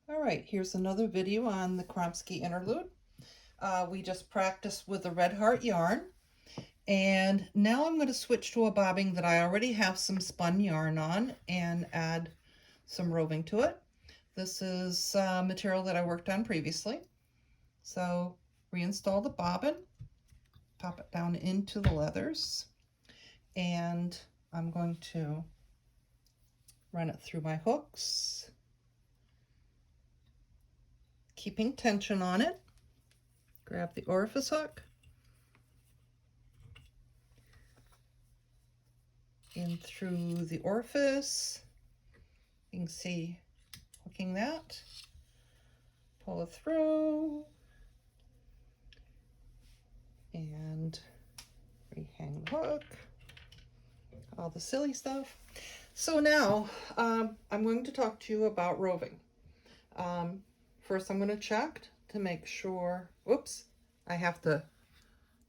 All right, here's another video on the Kromski Interlude. We just practiced with the red heart yarn, and now I'm going to switch to a bobbing that I already have some spun yarn on and add some roving to it. This is material that I worked on previously. So reinstall the bobbin, pop it down into the leathers, and I'm going to run it through my hooks, keeping tension on it. Grab the orifice hook, in through the orifice. You can see hooking that, pull it through, and rehang the hook, all the silly stuff. So now I'm going to talk to you about roving. First I'm going to check to make sure, whoops, I have to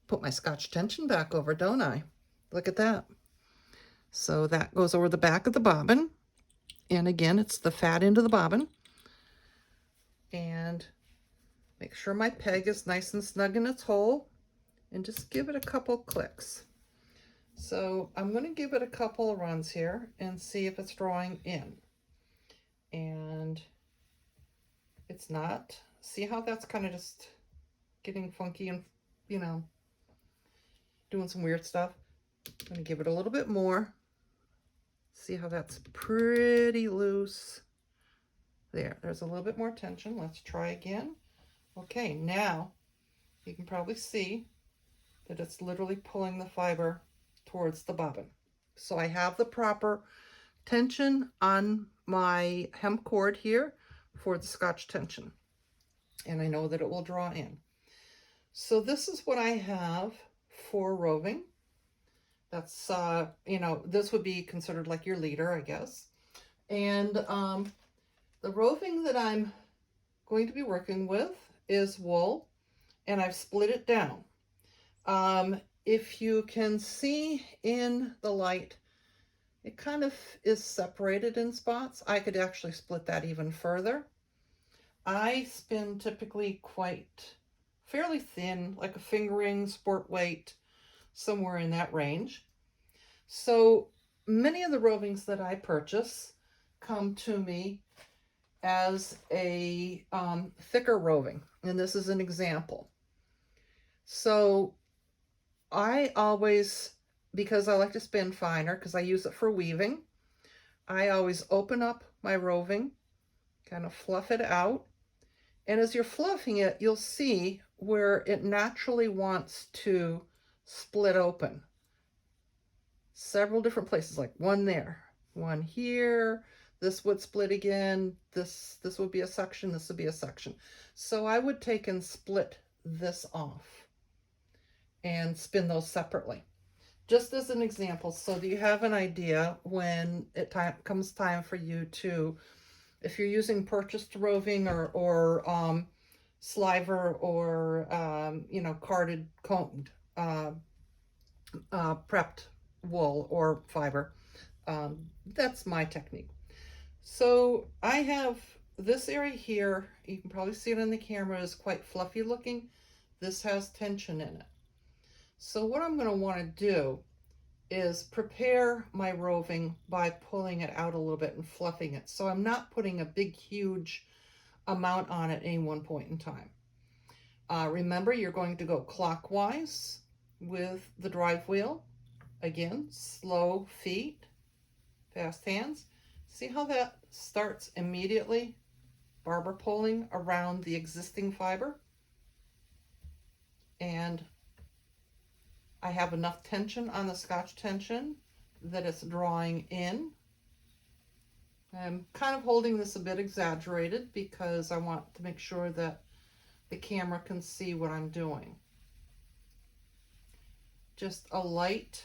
put my Scotch tension back over, don't I? Look at that. So that goes over the back of the bobbin. And again, it's the fat end of the bobbin. And make sure my peg is nice and snug in its hole, and just give it a couple clicks. So I'm going to give it a couple of runs here and see if it's drawing in. And it's not. See how that's kind of just getting funky and, you know, doing some weird stuff? I'm going to give it a little bit more. See how that's pretty loose. There's a little bit more tension. Let's try again. Okay, now you can probably see that it's literally pulling the fiber towards the bobbin. So I have the proper tension on my hem cord here for the Scotch tension, and I know that it will draw in. So this is what I have for roving. That's you know, this would be considered like your leader, I guess. And the roving that I'm going to be working with is wool, and I've split it down. If you can see in the light, it kind of is separated in spots. I could actually split that even further. I spin typically quite fairly thin, like a fingering, sport weight, somewhere in that range. So many of the rovings that I purchase come to me as a thicker roving, and this is an example. So I always, because I like to spin finer, because I use it for weaving, I always open up my roving, kind of fluff it out. And as you're fluffing it, you'll see where it naturally wants to split open. Several different places, like one there, one here, this would split again, this would be a section, this would be a section. So I would take and split this off and spin those separately, just as an example, so that you have an idea when it comes time for you to, if you're using purchased roving or sliver or you know, carded, combed, prepped wool or fiber. That's my technique. So I have this area here, you can probably see it on the camera, is quite fluffy looking. This has tension in it. So what I'm going to want to do is prepare my roving by pulling it out a little bit and fluffing it. So I'm not putting a big, huge amount on at any one point in time. Remember, you're going to go clockwise with the drive wheel. Again, slow feet, fast hands. See how that starts immediately barber pulling around the existing fiber? And I have enough tension on the Scotch tension that it's drawing in. I'm kind of holding this a bit exaggerated because I want to make sure that the camera can see what I'm doing. Just a light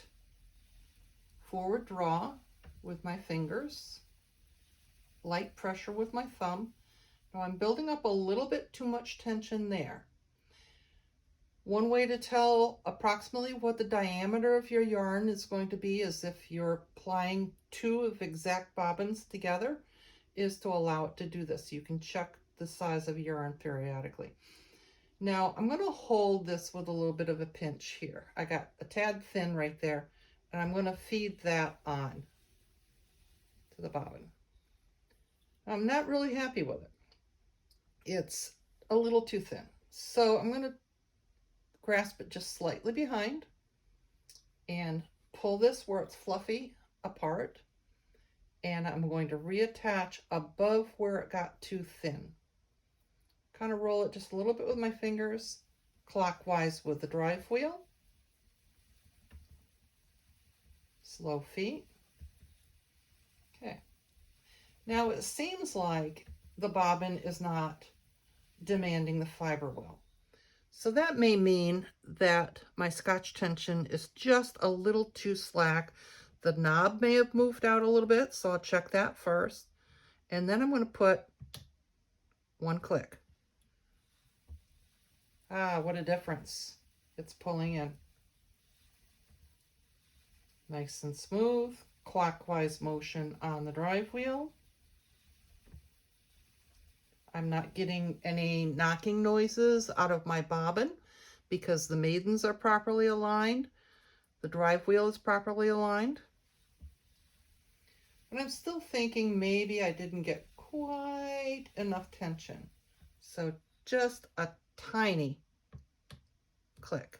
forward draw with my fingers, light pressure with my thumb. Now I'm building up a little bit too much tension there. One way to tell approximately what the diameter of your yarn is going to be is if you're plying two of exact bobbins together, is to allow it to do this. You can check the size of yarn periodically. Now I'm going to hold this with a little bit of a pinch here. I got a tad thin right there, and I'm going to feed that on to the bobbin. I'm not really happy with it. It's a little too thin. So I'm going to grasp it just slightly behind and pull this where it's fluffy apart. And I'm going to reattach above where it got too thin. Kind of roll it just a little bit with my fingers, clockwise with the drive wheel. Slow feet. Okay. Now it seems like the bobbin is not demanding the fiber well. So that may mean that my Scotch tension is just a little too slack. The knob may have moved out a little bit, so I'll check that first. And then I'm going to put one click. Ah, what a difference. It's pulling in. Nice and smooth. Clockwise motion on the drive wheel. I'm not getting any knocking noises out of my bobbin because the maidens are properly aligned. The drive wheel is properly aligned. But I'm still thinking maybe I didn't get quite enough tension. So just a tiny click.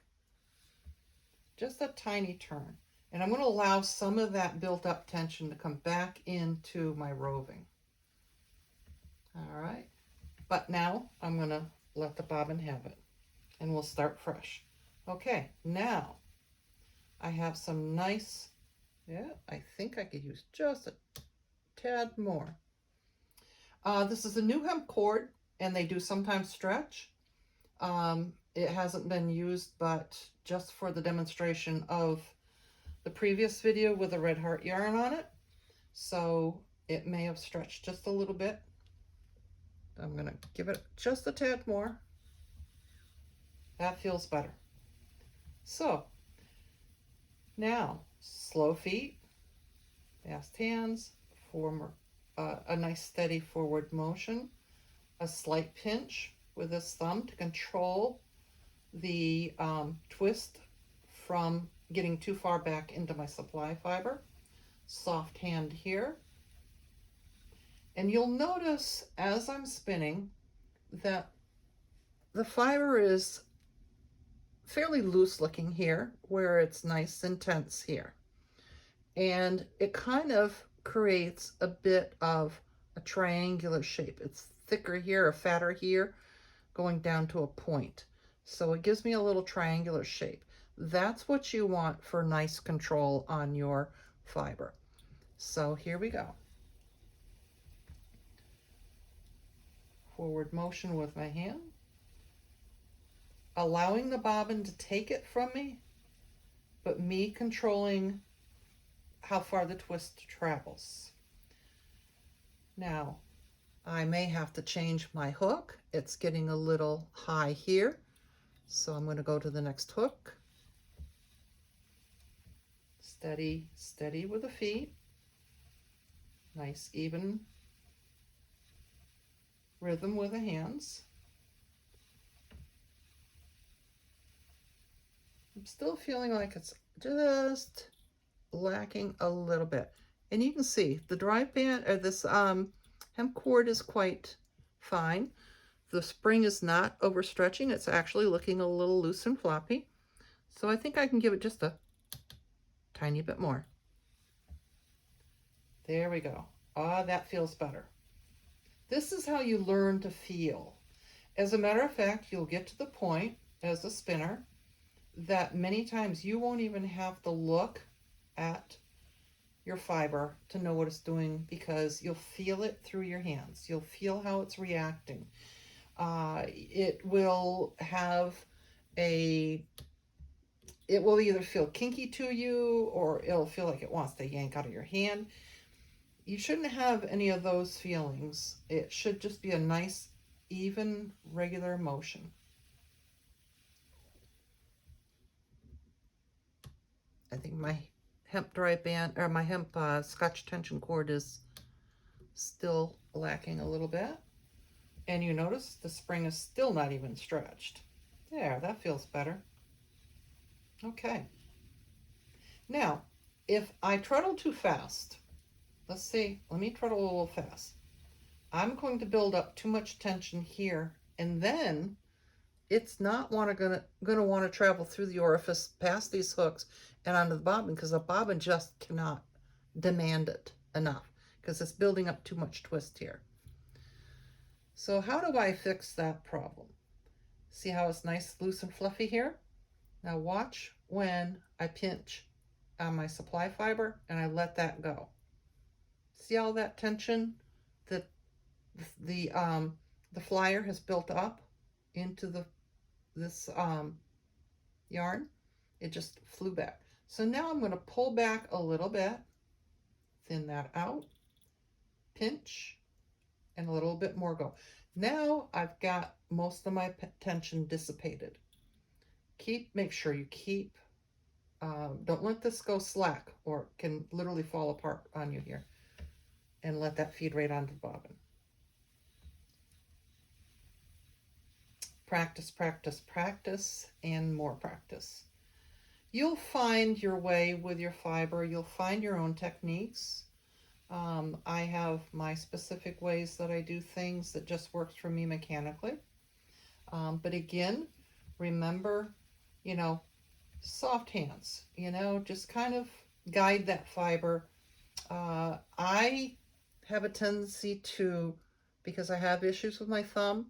Just a tiny turn. And I'm going to allow some of that built up tension to come back into my roving. All right. But now I'm going to let the bobbin have it. And we'll start fresh. Okay, now I have some nice, I think I could use just a tad more. This is a new hemp cord, and they do sometimes stretch. It hasn't been used, but just for the demonstration of the previous video with a red heart yarn on it. So it may have stretched just a little bit. I'm going to give it just a tad more. That feels better. So now slow feet, fast hands, a nice steady forward motion, a slight pinch with this thumb to control the twist from getting too far back into my supply fiber. Soft hand here. And you'll notice as I'm spinning that the fiber is fairly loose looking here, where it's nice and tense here. And it kind of creates a bit of a triangular shape. It's thicker here or fatter here, going down to a point. So it gives me a little triangular shape. That's what you want for nice control on your fiber. So here we go. Forward motion with my hand, allowing the bobbin to take it from me, but me controlling how far the twist travels. Now, I may have to change my hook. It's getting a little high here, so I'm going to go to the next hook. Steady, steady with the feet. Nice, even rhythm with the hands. I'm still feeling like it's just lacking a little bit. And you can see the drive band, or this hemp cord is quite fine. The spring is not overstretching. It's actually looking a little loose and floppy. So I think I can give it just a tiny bit more. There we go. Ah, that feels better. This is how you learn to feel. As a matter of fact, you'll get to the point as a spinner that many times you won't even have to look at your fiber to know what it's doing, because you'll feel it through your hands. You'll feel how it's reacting. It will either feel kinky to you, or it'll feel like it wants to yank out of your hand. You shouldn't have any of those feelings. It should just be a nice, even, regular motion. I think my hemp dry band, or my hemp Scotch tension cord is still lacking a little bit. And you notice the spring is still not even stretched. There, that feels better. Okay. Now, if I treadle too fast, let's see, let me treadle a little fast. I'm going to build up too much tension here, and then it's not gonna want to travel through the orifice past these hooks and onto the bobbin, because the bobbin just cannot demand it enough because it's building up too much twist here. So how do I fix that problem? See how it's nice, loose, and fluffy here? Now watch when I pinch on my supply fiber and I let that go. See all that tension that the flyer has built up into this yarn? It just flew back. So now I'm going to pull back a little bit, thin that out, pinch, and a little bit more go. Now I've got most of my tension dissipated. Make sure you keep, don't let this go slack or it can literally fall apart on you here. And let that feed right onto the bobbin. Practice, practice, practice, and more practice. You'll find your way with your fiber. You'll find your own techniques. I have my specific ways that I do things that just works for me mechanically. But again, remember, soft hands, just kind of guide that fiber. I have a tendency to, because I have issues with my thumb,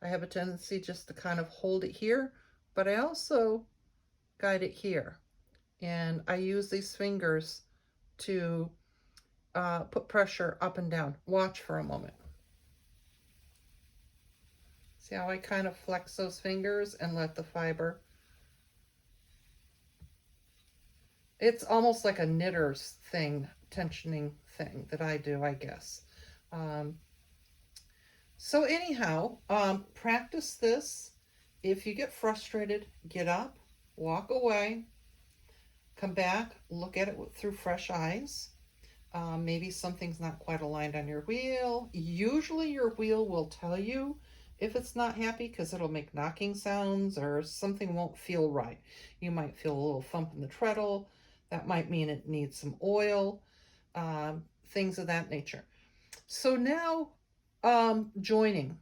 I have a tendency just to kind of hold it here, but I also guide it here. And I use these fingers to put pressure up and down. Watch for a moment. See how I kind of flex those fingers and let the fiber. It's almost like a knitter's thing, tensioning thing that I do, I guess. So anyhow, practice this. If you get frustrated, get up, walk away, come back, look at it through fresh eyes. Maybe something's not quite aligned on your wheel. Usually your wheel will tell you if it's not happy because it'll make knocking sounds or something won't feel right. You might feel a little thump in the treadle. That might mean it needs some oil, things of that nature. So now, joining.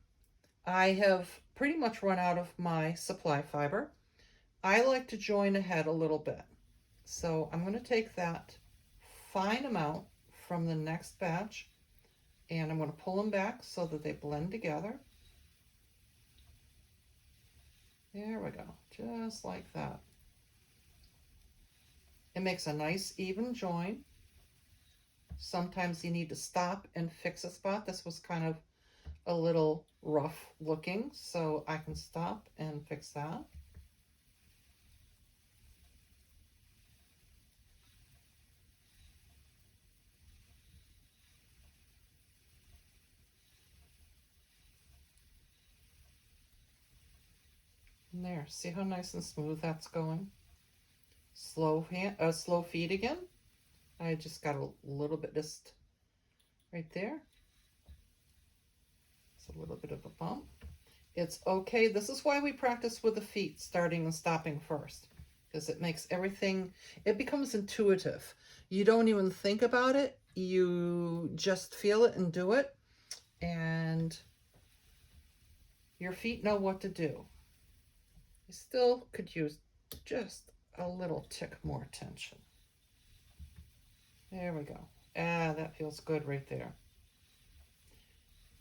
I have pretty much run out of my supply fiber. I like to join ahead a little bit. So I'm going to take that fine amount from the next batch and I'm going to pull them back so that they blend together. There we go, just like that. It makes a nice even join. Sometimes you need to stop and fix a spot. This was kind of a little rough looking, so I can stop and fix that. And there, see how nice and smooth that's going? Slow feed again. I just got a little bit just right there. It's a little bit of a bump. It's okay. This is why we practice with the feet, starting and stopping first, because it makes everything, it becomes intuitive. You don't even think about it. You just feel it and do it. And your feet know what to do. You still could use just a little tick more tension. There we go. That feels good right there.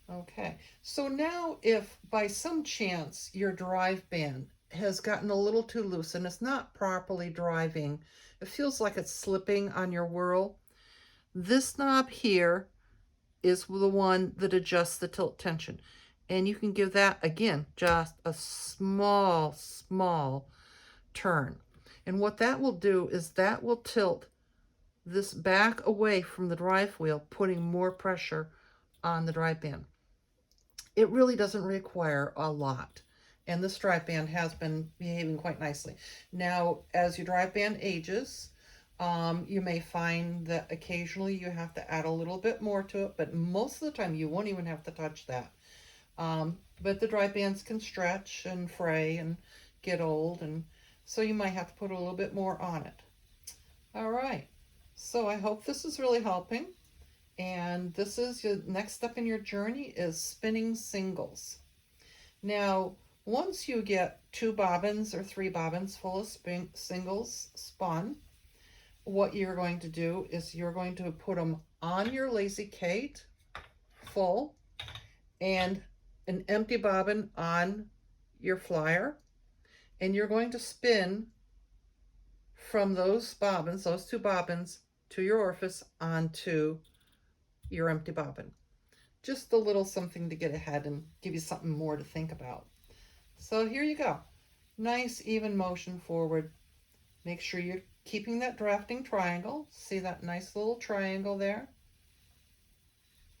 Okay, so now if by some chance your drive band has gotten a little too loose and it's not properly driving, it feels like it's slipping on your whirl, this knob here is the one that adjusts the tilt tension. And you can give that, again, just a small turn. And what that will do is that will tilt this back away from the drive wheel, putting more pressure on the drive band. It really doesn't require a lot. And this drive band has been behaving quite nicely. Now, as your drive band ages, you may find that occasionally you have to add a little bit more to it, but most of the time you won't even have to touch that. But the dry bands can stretch and fray and get old, and so you might have to put a little bit more on it. All right, so I hope this is really helping. And this is your next step in your journey is spinning singles. Now, once you get 2 bobbins or 3 bobbins full of singles spun, what you're going to do is you're going to put them on your lazy Kate full and an empty bobbin on your flyer, and you're going to spin from those bobbins, those 2 bobbins, to your orifice onto your empty bobbin. Just a little something to get ahead and give you something more to think about. So here you go. Nice even motion forward. Make sure you're keeping that drafting triangle. See that nice little triangle there?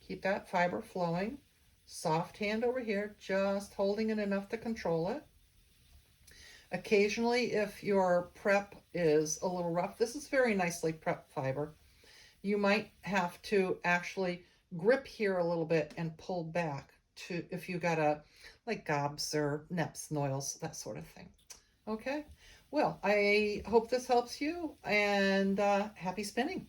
Keep that fiber flowing. Soft hand over here, just holding it enough to control it. Occasionally, if your prep is a little rough, this is very nicely prepped fiber, you might have to actually grip here a little bit and pull back to, if you got a, like gobs or neps, noils, that sort of thing. Okay, well, I hope this helps you, and happy spinning.